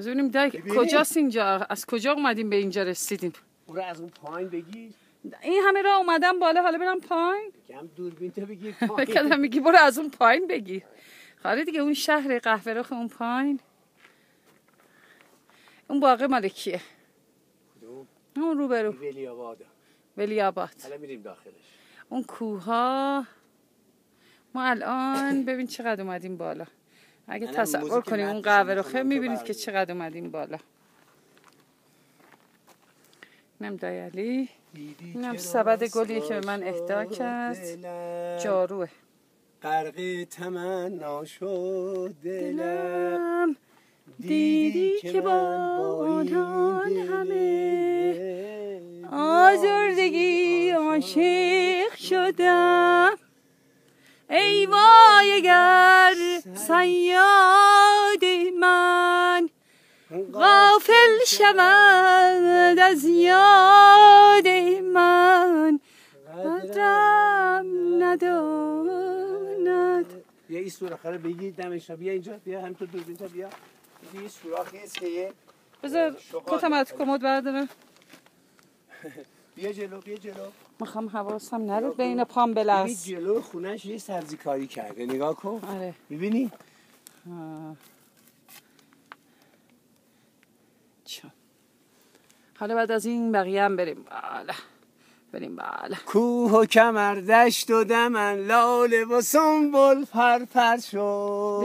ببینیم کجاست اینجا؟ از کجا اومدیم به اینجا رسیدیم؟ برو از اون پایین بگیر. این همه راه اومدم بالا، حالا برم پایین؟ کم دوربین تا بگیر پایین. بکردم میگی برو از اون پایین بگیر. خاله دیگه اون شهر قهوه رخ اون پایین. اون باغ مال کیه؟ کدوم؟ اون روبرو. ولی آباد. ولی آباد. حالا میریم داخلش. اون کوها. ما الان ببین چقدر اومدیم بالا. اگه تصور کنیم اون قهوه رخه میبینید که چقدر اومدیم بالا. اینم دایعلی. اینم سبد گلیه که به من اهدا کرد. جاروه. غرق تمنا شد دلم، دیدی که با آنان همه آزردگی عاشق شدم. ای وای اگر صیاد من غافل شود از یاد من، قدرم نداند. بیا این سوراخ رو بگیر دمش. بیا اینجا، بیا همینطور دوربین تا بیا. این سوراخی است که یه بذار کتم از کمد بردارم. بیا جلو، بیا جلو. میخوام حواسم نره بین پام بلرز. ببین جلو خونش یه سبزی کاری کرده، نگاه کن. آره میبینی؟ حالا بعد از این بقیه هم بریم بالا. بریم بالا. کوه و کمر دشت و دمن، لاله و سنبل پر پر شد.